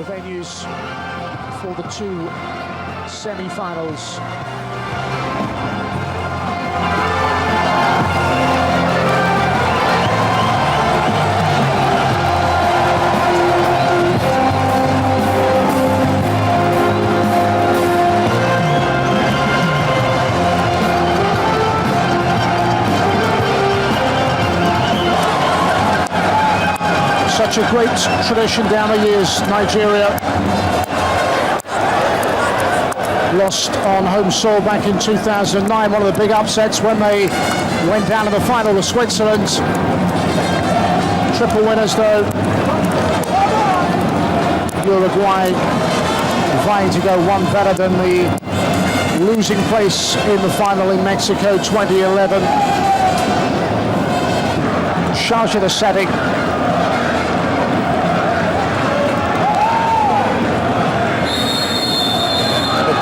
venues for the two semi-finals. Such a great tradition down the years. Nigeria lost on home soil back in 2009, one of the big upsets when they went down to the final with Switzerland. Triple winners though. Uruguay vying to go one better than the losing place in the final in Mexico 2011. Sharjah the setting.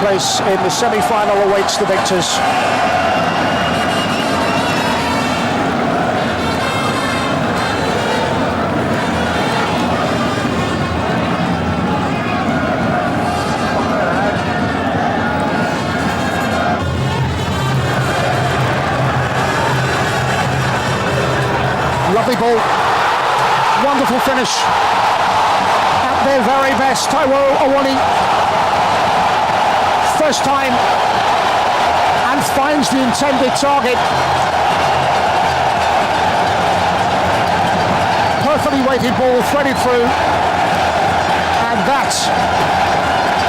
Place in the semi-final awaits the victors. Lovely ball, wonderful finish. At their very best, Taiwo Awoniyi. First time and finds the intended target. Perfectly weighted ball threaded through, and that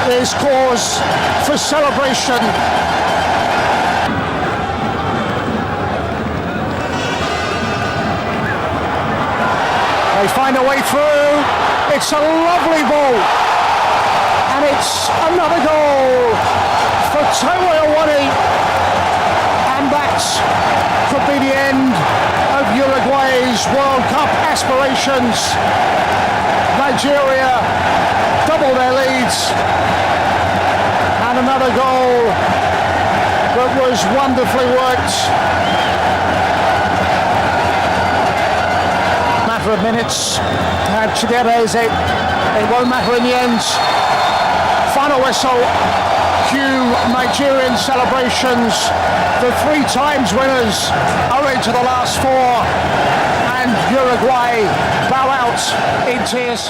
is cause for celebration. They find a way through. It's a lovely ball. And it's another goal for Taiwo Awoniyi, and that could be the end of Uruguay's World Cup aspirations. Nigeria double their leads, and another goal that was wonderfully worked. Matter of minutes, Chidera, it won't matter in the end. Final whistle, cue Nigerian celebrations. The 3 times winners are into the last 4, and Uruguay bow out in tears.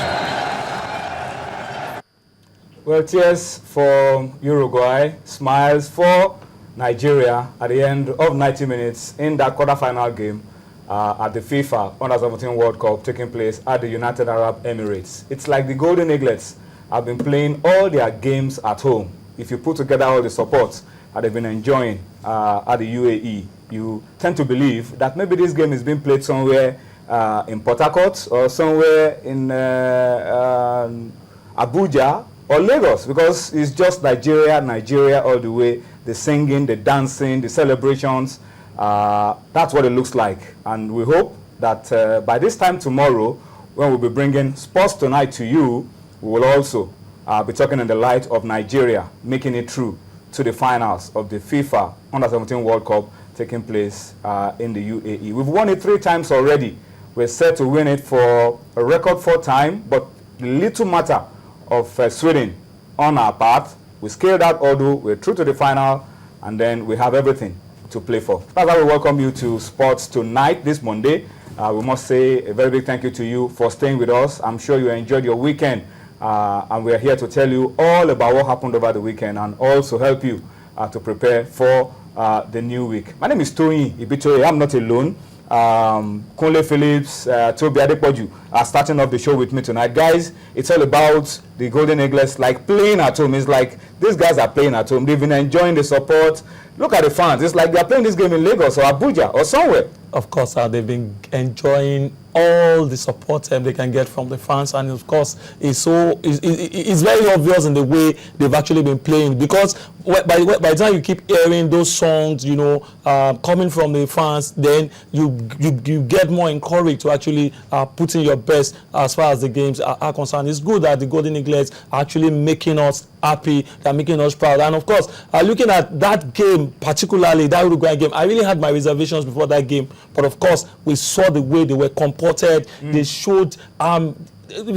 Well, tears for Uruguay, smiles for Nigeria at the end of 90 minutes in that quarter-final game at the FIFA Under-17 World Cup taking place at the United Arab Emirates. It's like the Golden Eaglets have been playing all their games at home. If you put together all the support that they've been enjoying at the UAE, you tend to believe that maybe this game is being played somewhere in Port Harcourt or somewhere in Abuja or Lagos, because it's just Nigeria all the way. The singing, the dancing, the celebrations, that's what it looks like. And we hope that by this time tomorrow, when we'll be bringing Sports Tonight to you, we will also be talking in the light of Nigeria making it through to the finals of the FIFA Under-17 World Cup taking place in the UAE. We've won it 3 times already. We're set to win it for a record 4th time, but the little matter of Sweden on our part. We scaled that hurdle, we're through to the final, and then we have everything to play for. That's why we welcome you to Sports Tonight this Monday. We must say a very big thank you to you for staying with us. I'm sure you enjoyed your weekend. And we're here to tell you all about what happened over the weekend and also help you to prepare for the new week. My name is Tony Ibitoye. I'm not alone. Kunle Phillips, Toby Adepoju are starting off the show with me tonight. Guys, it's all about the Golden Eaglets, like playing at home. It's like these guys are playing at home. They've been enjoying the support. Look at the fans. It's like they're playing this game in Lagos or Abuja or somewhere. Of course, they've been enjoying all the support they can get from the fans, and of course, it's very obvious in the way they've actually been playing, because by the time you keep hearing those songs, you know, coming from the fans, then you get more encouraged to actually put in your best as far as the games are concerned. It's good that the Golden Eaglets are actually making us happy, they're making us proud, and of course, looking at that game, particularly that Uruguay game, I really had my reservations before that game, but of course, we saw the way they were comported. They showed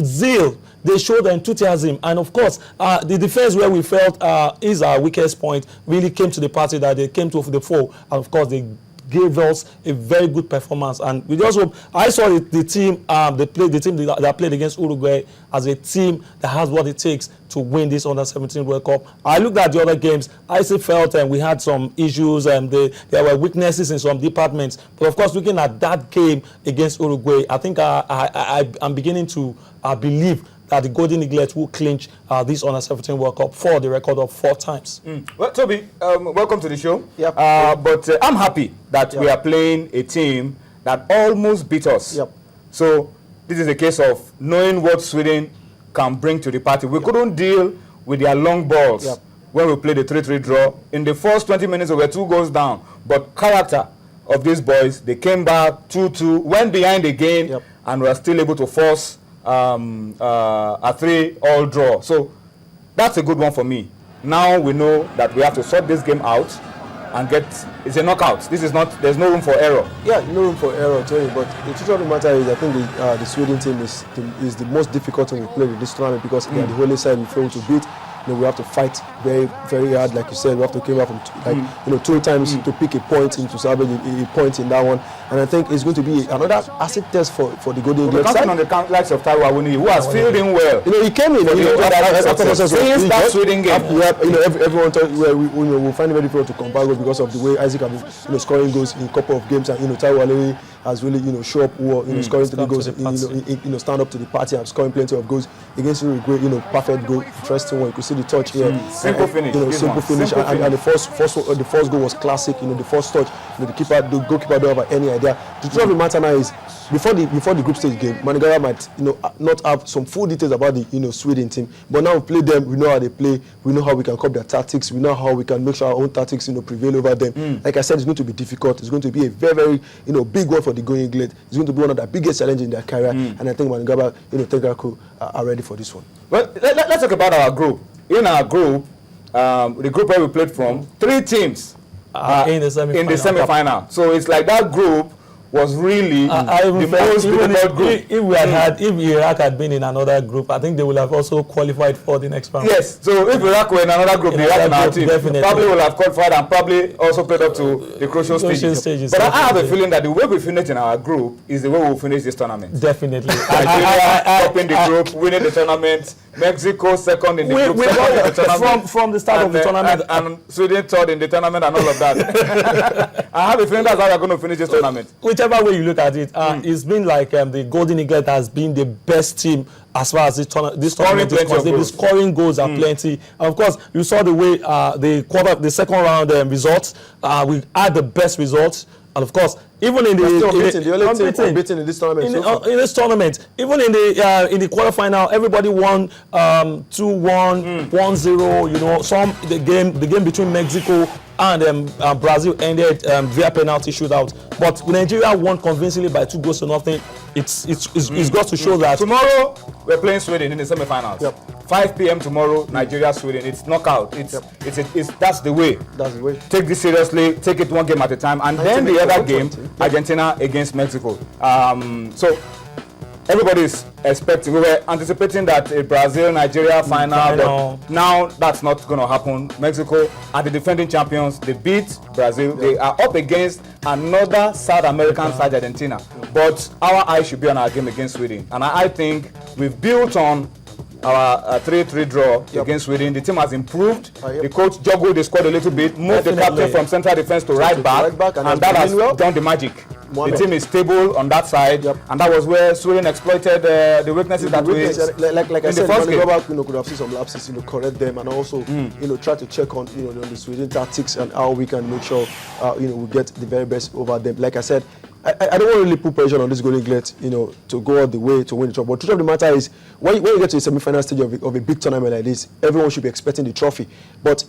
zeal. They showed enthusiasm, and of course, the defense where we felt is our weakest point really came to the party, that they came to the fore, and of course they gave us a very good performance. And we just hope. I saw the team, the team that played against Uruguay as a team that has what it takes to win this Under-17 World Cup. I looked at the other games. I still felt we had some issues and there were weaknesses in some departments. But of course, looking at that game against Uruguay, I think I'm beginning to believe that the Golden Eaglets will clinch this Under-17 World Cup for the record of 4 times. Well, Toby, welcome to the show. Yep. But I'm happy that we are playing a team that almost beat us. Yep. So this is a case of knowing what Sweden can bring to the party. We couldn't deal with their long balls when we played the 3-3 draw. In the first 20 minutes, we were 2 goals down. But character of these boys, they came back 2-2, went behind again, and were still able to force a 3-all draw. So that's a good one for me. Now we know that we have to sort this game out and it's a knockout. This is not, there's no room for error. Yeah, no room for error, Tony. But the truth of the matter is, I think the Sweden team is the most difficult team we played in this tournament, because they are the only side we failed to beat. We have to fight very, very hard, like you said. We have to come out from 2 times to pick a point, to salvage a point in that one. And I think it's going to be another acid test for the Golden Eaglets. Counting on the likes of Taiwo Awoniyi, who has filled in well. He came in. Since that Sweden game. Everyone thought we'll find it very difficult to compare goals because of the way Isaac has been scoring goals in a couple of games, and Taiwo Awoniyi has really show up well, scoring 3 goals, stand up to the party and scoring plenty of goals against Uruguay. Perfect goal, interesting one. You could see the touch here. Simple finish. Simple finish. And the first goal was classic. The first touch. The goalkeeper don't have any idea. The truth of the matter now is, before the group stage game, Manigara might not have some full details about the Sweden team, but now we play them. We know how they play. We know how we can copy their tactics. We know how we can make sure our own tactics prevail over them. Like I said, it's going to be difficult. It's going to be a very, very big one for the Golden Eaglets. It's going to be one of the biggest challenges in their career, and I think Manigara, Tengaku are ready for this one. Well, let's talk about our group. In our group, the group where we played from, 3 teams in the semi-final. So it's like that group was really the most difficult group. If Iraq had been in another group, I think they would have also qualified for the next round. Yes, so if Iraq were in another group, Iraq in our team probably would have qualified and probably also played up to the crucial stages. But I have a feeling that the way we finish in our group is the way we will finish this tournament. Definitely. Nigeria topping the group, winning the tournament. Mexico second in the group, second in the tournament. From the start of the tournament. And Sweden third in the tournament and all of that. I have a feeling that's how we're going to finish this tournament. Whichever way you look at it, it's been like the Golden Eaglet has been the best team as far as this tournament is concerned. They've been scoring goals are plenty. And of course, you saw the way the second round results. We had the best results. And of course, even in unbeaten in this tournament. In this tournament, even in the quarterfinal, everybody won 2-1, 1-0. The game between Mexico and Brazil ended via penalty shootout. But Nigeria won convincingly by 2-0. It's got to show that tomorrow we're playing Sweden in the semi-finals. 5 p.m. tomorrow, Nigeria, Sweden. It's knockout. That's the way. That's the way. Take this seriously. Take it 1 game at a time, and then the other game, Argentina against Mexico. So everybody's expecting. We were anticipating that a Brazil-Nigeria final, but now that's not going to happen. Mexico are the defending champions. They beat Brazil. They are up against another South American side, Argentina. But our eyes should be on our game against Sweden, and I think we've built on our 3-3 draw against Sweden. The team has improved. The coach juggled the squad a little bit, moved the captain from central defense to right back, and that has done the magic. The team is stable on that side, and that was where Sweden exploited the weaknesses that we like I in said, the first game. Could have seen some lapses, correct them, and also try to check on the Sweden tactics and how we can make sure we get the very best over them. Like I said, I don't want to really put pressure on this Golden Eaglets, to go all the way to win the trophy. But the truth of the matter is, when you get to the semi-final stage of a big tournament like this, everyone should be expecting the trophy. But